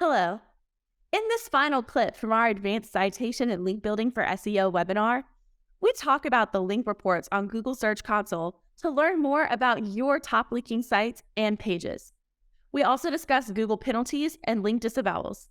Hello. In this final clip from our Advanced Citation and Link Building for SEO webinar, we talk about the link reports on Google Search Console to learn more about your top linking sites and pages. We also discuss Google penalties and link disavowals.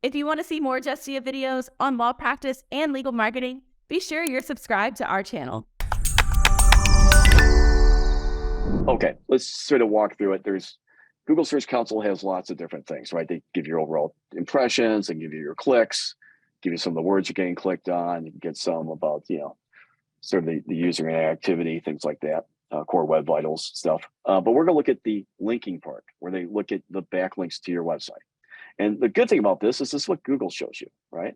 If you want to see more Justia videos on law practice and legal marketing, be sure you're subscribed to our channel. Okay, let's sort of walk through it. Google Search Console has lots of different things, right? They give you your overall impressions, they give you your clicks, give you some of the words you're getting clicked on, you can get some about, sort of the user activity, things like that, core web vitals stuff. But we're gonna look at the linking part, where they look at the backlinks to your website. And the good thing about this is what Google shows you, right?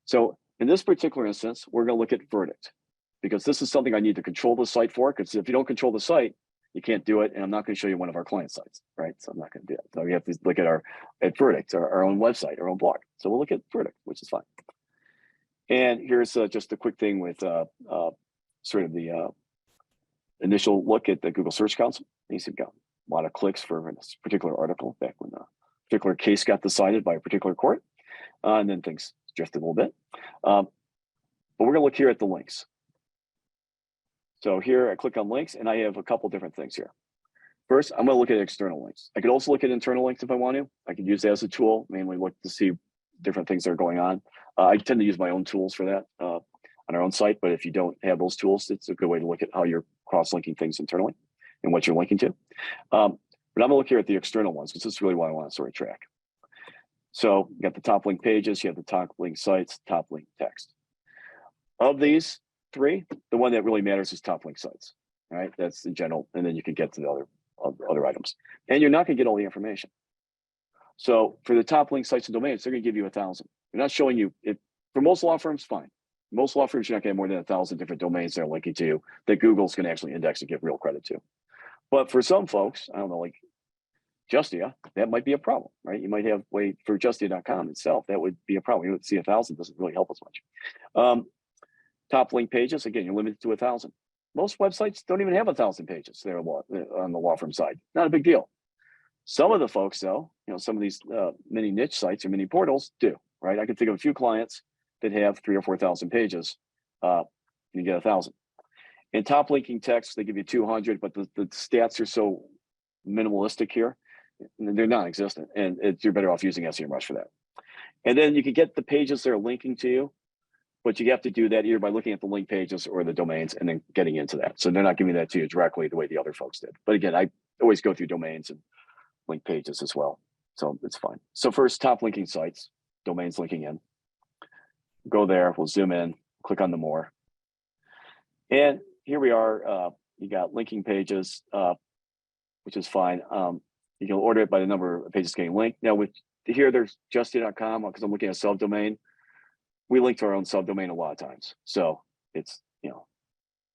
So in this particular instance, we're gonna look at verdict, because this is something I need to control the site for, because if you don't control the site, you can't do it, and I'm not going to show you one of our client sites, right? So I'm not going to do it. So we have to look at verdict, our own website, our own blog. So we'll look at verdict, which is fine. And here's just a quick thing with sort of the initial look at the Google Search Console. You see, we've got a lot of clicks for this particular article back when a particular case got decided by a particular court, and then things drifted a little bit. But we're going to look here at the links. So here I click on links, and I have a couple different things here. First, I'm going to look at external links. I could also look at internal links if I want to. I could use that as a tool, mainly look to see different things that are going on. I tend to use my own tools for that on our own site, but if you don't have those tools, it's a good way to look at how you're cross-linking things internally and what you're linking to. But I'm going to look here at the external ones, because this is really what I want to sort of track. So you got the top link pages, you have the top link sites, top link text. Of these three, the one that really matters is top link sites. All right, that's in general, and then you can get to the other items, and you're not going to get all the information. So for the top link sites and domains, they're going to give you 1,000. They're not showing you it. For most law firms, fine. Most law firms, you're not getting more than 1,000 different domains they're linking to that Google's going to actually index and give real credit to. But for some folks, I don't know, like Justia, that might be a problem, right? You might have for Justia.com itself, that would be a problem. You would see 1,000 doesn't really help as much. Top link pages, again, you're limited to 1,000. Most websites don't even have 1,000 pages there on the law firm side. Not a big deal. Some of the folks, though, some of these mini niche sites or mini portals do, right? I can think of a few clients that have 3,000 or 4,000 pages. You get 1,000. In top linking text, they give you 200, but the stats are so minimalistic here, they're non-existent, and you're better off using SEMrush for that. And then you can get the pages that are linking to you, but you have to do that either by looking at the link pages or the domains and then getting into that. So they're not giving that to you directly the way the other folks did. But again, I always go through domains and link pages as well. So it's fine. So first, top linking sites, domains linking in. Go there, we'll zoom in, click on the more. And here we are, you got linking pages, which is fine. You can order it by the number of pages getting linked. Now with here, there's Justia.com, because I'm looking at a subdomain. We link to our own subdomain a lot of times. So it's,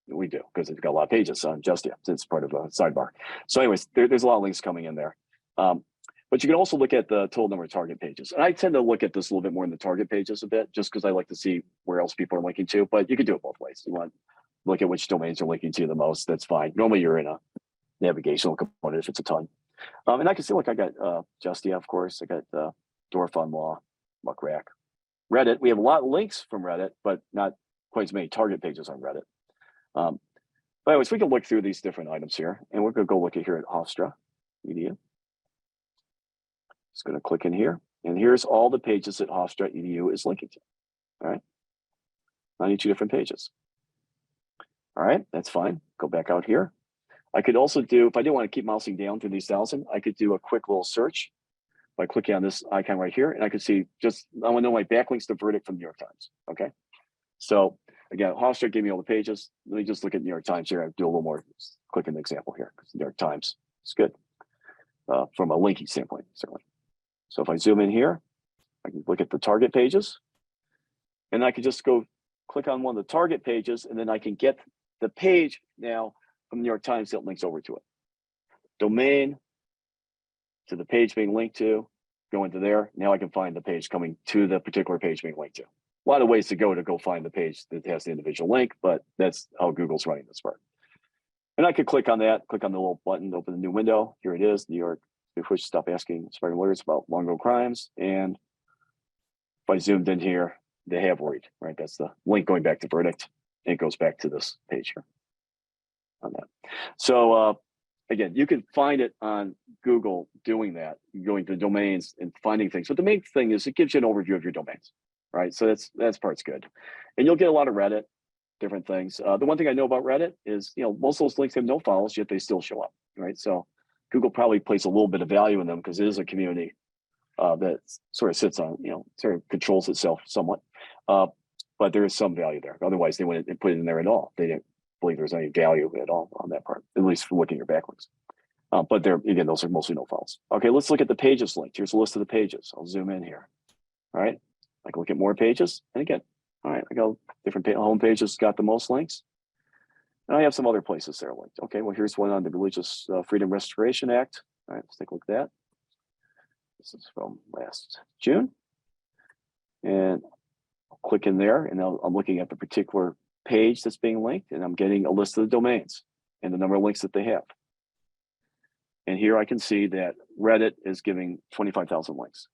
we do, because it's got a lot of pages on Justia. It's part of a sidebar. So anyways, there's a lot of links coming in there. But you can also look at the total number of target pages. And I tend to look at this a little bit more in the target pages a bit, just because I like to see where else people are linking to, but you can do it both ways. You want to look at which domains are linking to the most, that's fine. Normally you're in a navigational component if it's a ton. And I can see, look, I got Justia, of course. I got Dorf on Law, Muckrack. Reddit, we have a lot of links from Reddit, but not quite as many target pages on Reddit. But anyways, we can look through these different items here, and we're going to go look at here at Hofstra Edu. Just going to click in here, and here's all the pages that Hofstra Edu is linking to. All right, 92 different pages. All right, that's fine. Go back out here. I could also do, if I didn't want to keep mousing down through these 1,000, I could do a quick little search by clicking on this icon right here, and I could see I want to know my backlinks to verdict from New York Times. Okay, so again, Hofstra gave me all the pages. Let me just look at New York Times here. I do a little more. Click an example here, because New York Times is good from a linking standpoint, certainly. So if I zoom in here, I can look at the target pages, and I can just go click on one of the target pages, and then I can get the page now from New York Times that links over to it. Domain to the page being linked to, go into there. Now I can find the page coming to the particular page being linked to. A lot of ways to go find the page that has the individual link, but that's how Google's running this part. And I could click on that, click on the little button, open a new window. Here it is, New York before you stop asking aspiring lawyers about long-ago crimes. And if I zoomed in here, they have worried, right? That's the link going back to verdict. It goes back to this page here on that. So again, you can find it on Google doing that, going to domains and finding things. But the main thing is it gives you an overview of your domains, right? So that's part's good. And you'll get a lot of Reddit, different things. The one thing I know about Reddit is, most of those links have no follows, yet they still show up, right? So Google probably places a little bit of value in them because it is a community that sort of sits on, sort of controls itself somewhat. But there is some value there. Otherwise, they wouldn't put it in there at all. They didn't believe there's any value at all on that part, at least for looking at your backlinks. But there, again, those are mostly no follows. Okay, let's look at the pages linked. Here's a list of the pages. I'll zoom in here. All right, I can look at more pages. And again, all right, I got different home pages, got the most links. And I have some other places there linked. Okay, well, here's one on the Religious Freedom Restoration Act. All right, let's take a look at that. This is from last June. And I'll click in there, and I'm looking at the particular page that's being linked, and I'm getting a list of the domains and the number of links that they have. And here I can see that Reddit is giving 25,000 links.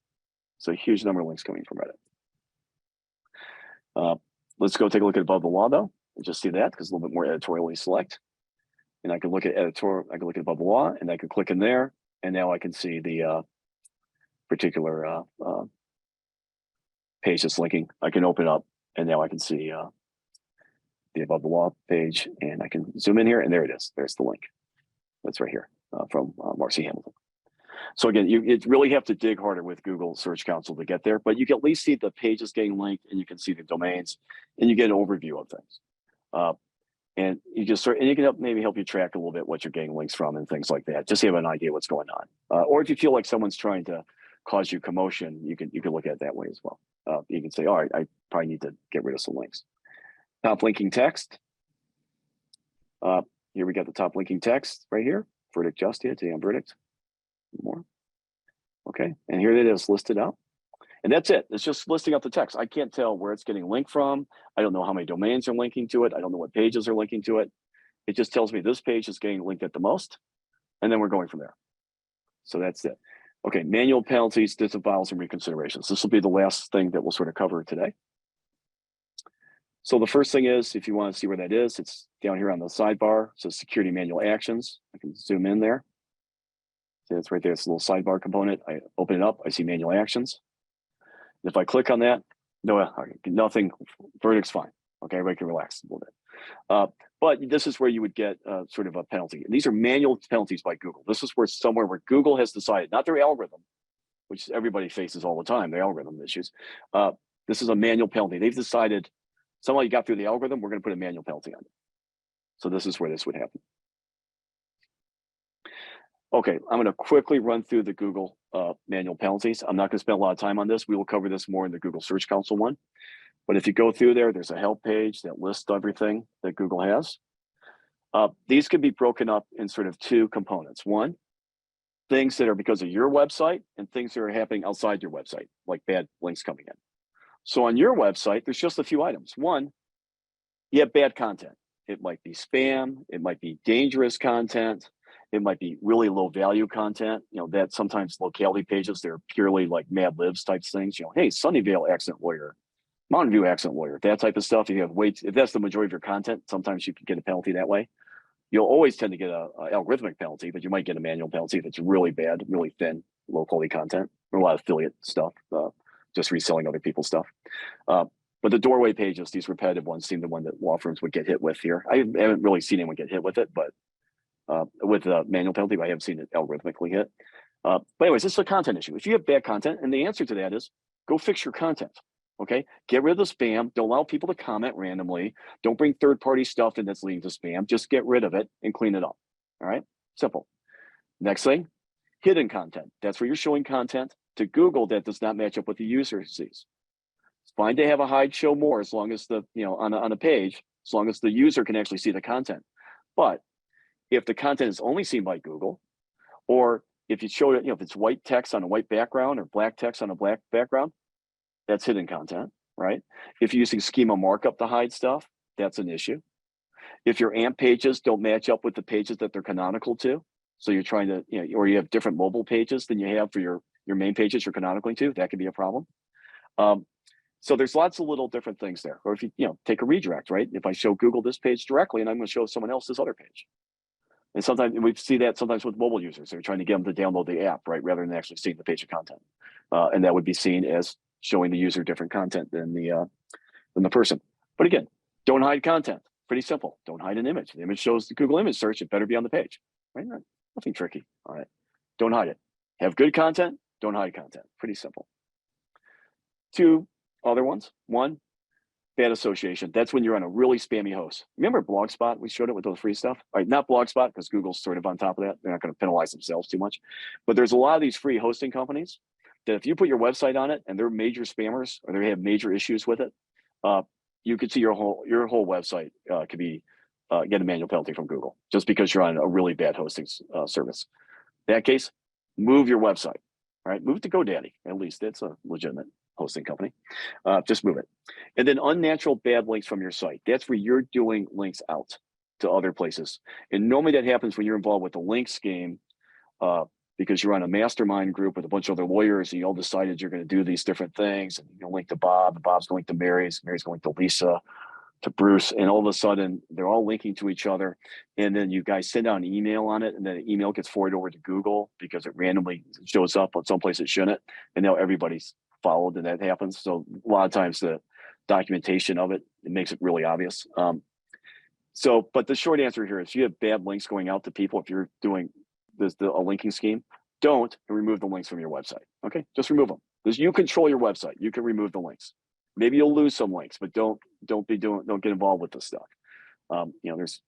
So a huge number of links coming from Reddit. Let's go take a look at above the law though, and just see that because it's a little bit more editorially select. And I can look at editorial, I can look at above the law, and I can click in there, and now I can see the particular page that's linking. I can open up, and now I can see the above the law page, and I can zoom in here, and there it is. There's the link. That's right here from Marcy Hamilton. So again, you really have to dig harder with Google Search Console to get there, but you can at least see the pages getting linked, and you can see the domains, and you get an overview of things. And you just and you can maybe help you track a little bit what you're getting links from and things like that. Just to have an idea what's going on. Or if you feel like someone's trying to cause you commotion, you can look at it that way as well. You can say, all right, I probably need to get rid of some links. Top linking text. Here we got the top linking text right here. Verdict Justia, today on verdict. More. Okay, and here it is listed out. And that's it. It's just listing out the text. I can't tell where it's getting linked from. I don't know how many domains are linking to it. I don't know what pages are linking to it. It just tells me this page is getting linked at the most, and then we're going from there. So that's it. Okay, manual penalties, disavows, and reconsiderations. This will be the last thing that we'll sort of cover today. So the first thing is, if you want to see where that is, it's down here on the sidebar. So security manual actions. I can zoom in there. So it's right there. It's a little sidebar component. I open it up. I see manual actions. If I click on that, no, nothing. Verdict's fine. Okay, everybody can relax a little bit. But this is where you would get sort of a penalty. And these are manual penalties by Google. This is where somewhere where Google has decided, not their algorithm, which everybody faces all the time, their algorithm issues. This is a manual penalty. They've decided somehow you got through the algorithm, we're going to put a manual penalty on it. So this is where this would happen. Okay, I'm going to quickly run through the Google manual penalties. I'm not going to spend a lot of time on this. We will cover this more in the Google Search Console one. But if you go through there, there's a help page that lists everything that Google has. These can be broken up in sort of two components. One, things that are because of your website and things that are happening outside your website, like bad links coming in. So on your website, there's just a few items. One, you have bad content. It might be spam. It might be dangerous content. It might be really low value content, that sometimes locality pages, they're purely like Mad Libs types things, hey, Sunnyvale accident lawyer, Mountain View accident lawyer, that type of stuff. If that's the majority of your content, sometimes you can get a penalty that way. You'll always tend to get a algorithmic penalty, but you might get a manual penalty if it's really bad, really thin, low quality content, or a lot of affiliate stuff, just reselling other people's stuff. But the doorway pages, these repetitive ones, seem the one that law firms would get hit with here. I haven't really seen anyone get hit with it, but with a manual penalty, but I haven't seen it algorithmically hit. But anyways, this is a content issue. If you have bad content, and the answer to that is go fix your content. Okay, get rid of the spam. Don't allow people to comment randomly. Don't bring third-party stuff in that's leading to spam. Just get rid of it and clean it up. All right, simple. Next thing, hidden content. That's where you're showing content to Google that does not match up what the user sees. It's fine to have a hide show more as long as the on a page, as long as the user can actually see the content. But if the content is only seen by Google, or if you show it, if it's white text on a white background or black text on a black background, that's hidden content, right? If you're using schema markup to hide stuff, that's an issue. If your AMP pages don't match up with the pages that they're canonical to, So you're trying to, or you have different mobile pages than you have for your main pages you're canonically to. That could be a problem. So there's lots of little different things there. Or if you take a redirect, right? If I show Google this page directly, and I'm going to show someone else this other page. And sometimes we see that sometimes with mobile users, they're trying to get them to download the app, right, rather than actually seeing the page of content. And that would be seen as showing the user different content than the person. But again, don't hide content. Pretty simple. Don't hide an image. The image shows the Google image search. It better be on the page, right? Nothing tricky. All right. Don't hide it. Have good content. Don't hide content. Pretty simple. Two other ones. One, bad association. That's when you're on a really spammy host. Remember Blogspot? We showed it with those free stuff. All right, not Blogspot because Google's sort of on top of that. They're not going to penalize themselves too much. But there's a lot of these free hosting companies that if you put your website on it and they're major spammers or they have major issues with it, you could see your whole website could be get a manual penalty from Google just because you're on a really bad hosting service. In that case, move your website. All right, move it to GoDaddy. At least it's a legitimate hosting company. Just move it. And then unnatural bad links from your site. That's where you're doing links out to other places. And normally that happens when you're involved with the links game because you're on a mastermind group with a bunch of other lawyers and you all decided you're going to do these different things. And you'll link to Bob, and Bob's going to Mary's going to Lisa, to Bruce, and all of a sudden they're all linking to each other. And then you guys send out an email on it, and then the email gets forwarded over to Google because it randomly shows up on someplace it shouldn't. And now everybody's followed, and that happens. So a lot of times the documentation of it makes it really obvious. But the short answer here is if you have bad links going out to people, if you're doing a linking scheme, don't remove the links from your website. Okay, just remove them. Because you control your website. You can remove the links. Maybe you'll lose some links, but don't get involved with this stuff. There's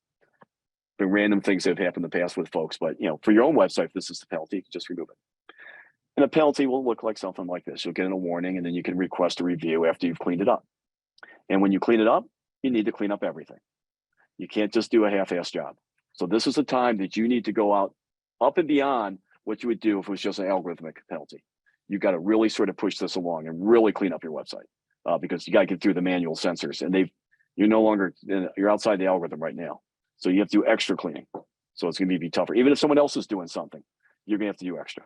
been random things that have happened in the past with folks, but for your own website, if this is the penalty, just remove it. And a penalty will look like something like this. You'll get a warning, and then you can request a review after you've cleaned it up. And when you clean it up, you need to clean up everything. You can't just do a half-ass job. So this is a time that you need to go out up and beyond what you would do if it was just an algorithmic penalty. You got to really sort of push this along and really clean up your website because you got to get through the manual censors, and you're outside the algorithm right now. So you have to do extra cleaning. So it's going to be tougher. Even if someone else is doing something, you're going to have to do extra.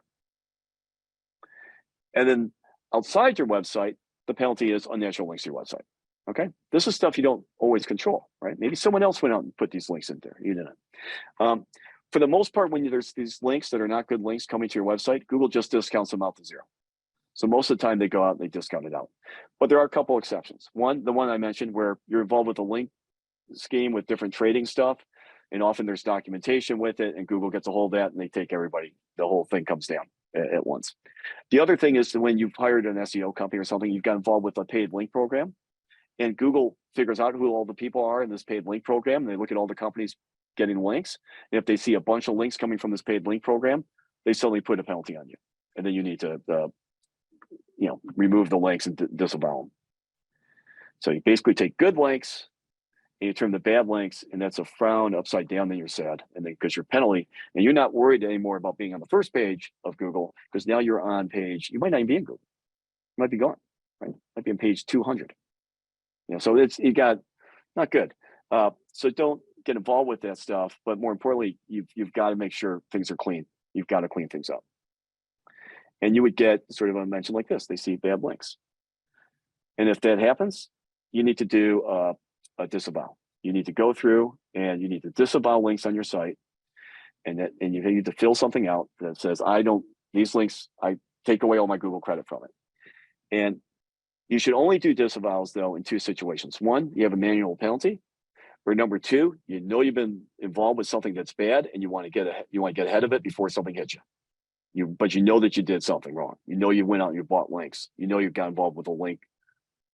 And then outside your website, the penalty is unnatural links to your website. Okay, this is stuff you don't always control, right? Maybe someone else went out and put these links in there. You didn't. For the most part, when there's these links that are not good links coming to your website, Google just discounts them out to zero. So most of the time they go out and they discount it out. But there are a couple exceptions. One, the one I mentioned where you're involved with a link scheme with different trading stuff, and often there's documentation with it, and Google gets a hold of that and they take everybody. The whole thing comes down at once. The other thing is when you've hired an SEO company or something, you've got involved with a paid link program, and Google figures out who all the people are in this paid link program. And they look at all the companies getting links. And if they see a bunch of links coming from this paid link program, they suddenly put a penalty on you. And then you need to, remove the links and disavow them. So you basically take good links and you turn the bad links, and that's a frown upside down, then you're sad. And then because your penalty, and you're not worried anymore about being on the first page of Google, because now you're on page, you might not even be in Google. You might be gone, right? Might be on page 200. So not good. So don't get involved with that stuff. But more importantly, you've got to make sure things are clean. You've got to clean things up. And you would get sort of a mention like this. They see bad links. And if that happens, you need to do a disavow. You need to go through and you need to disavow links on your site. And you need to fill something out that says, these links, I take away all my Google credit from it. And you should only do disavows, though, in two situations. One, you have a manual penalty, or number two, you've been involved with something that's bad, and you want to get ahead of it before something hits you. But you know that you did something wrong. You know you went out and you bought links. You know you got involved with a link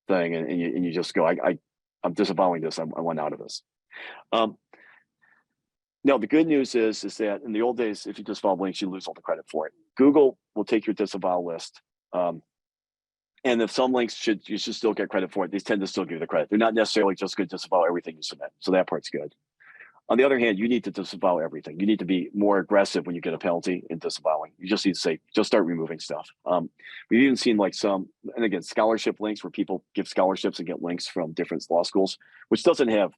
thing, and you just go, I'm disavowing this. I want out of this. Now the good news is that in the old days, if you disavow links, you lose all the credit for it. Google will take your disavow list. And if some links you should still get credit for it, they tend to still give you the credit. They're not necessarily just going to disavow everything you submit. So that part's good. On the other hand, you need to disavow everything. You need to be more aggressive when you get a penalty in disavowing. You just need to say, just start removing stuff. We've even seen and again, scholarship links where people give scholarships and get links from different law schools, which doesn't have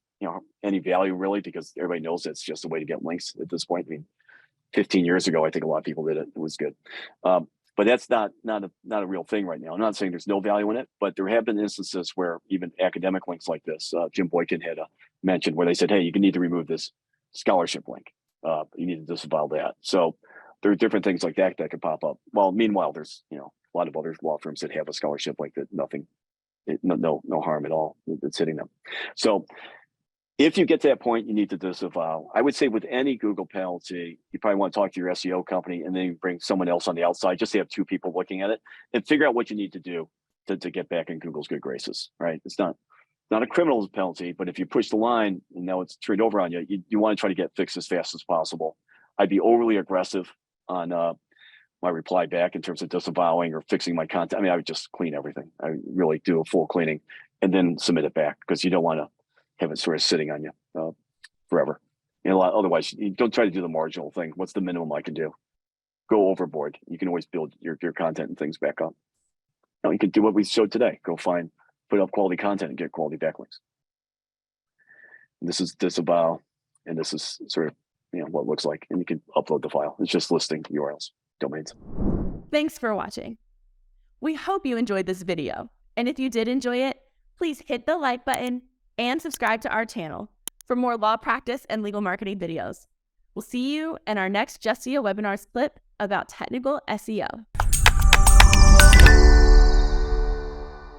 any value really, because everybody knows it's just a way to get links at this point. I mean, 15 years ago, I think a lot of people did it. It was good. But that's not a real thing right now. I'm not saying there's no value in it, but there have been instances where even academic links like this, Jim Boykin had mentioned, where they said, hey, you need to remove this scholarship link. You need to disavow that. So there are different things like that that could pop up. Well, meanwhile, there's a lot of other law firms that have a scholarship link that no harm at all that's hitting them. So if you get to that point, you need to disavow. I would say with any Google penalty, you probably want to talk to your SEO company and then you bring someone else on the outside, just to have two people looking at it and figure out what you need to do to get back in Google's good graces, right? It's not a criminal penalty, but if you push the line and now it's turned over on you, you want to try to get fixed as fast as possible. I'd be overly aggressive on my reply back in terms of disavowing or fixing my content. I mean, I would just clean everything. I would really do a full cleaning and then submit it back, because you don't want to have it sort of sitting on you forever. Otherwise, you don't try to do the marginal thing. What's the minimum I can do? Go overboard. You can always build your content and things back up. Now, you can do what we showed today. Go put up quality content and get quality backlinks. And this is disavow, and this is sort of what it looks like. And you can upload the file. It's just listing URLs, domains. Thanks for watching. We hope you enjoyed this video. And if you did enjoy it, please hit the like button and subscribe to our channel for more law practice and legal marketing videos. We'll see you in our next Justia webinars clip about technical SEO.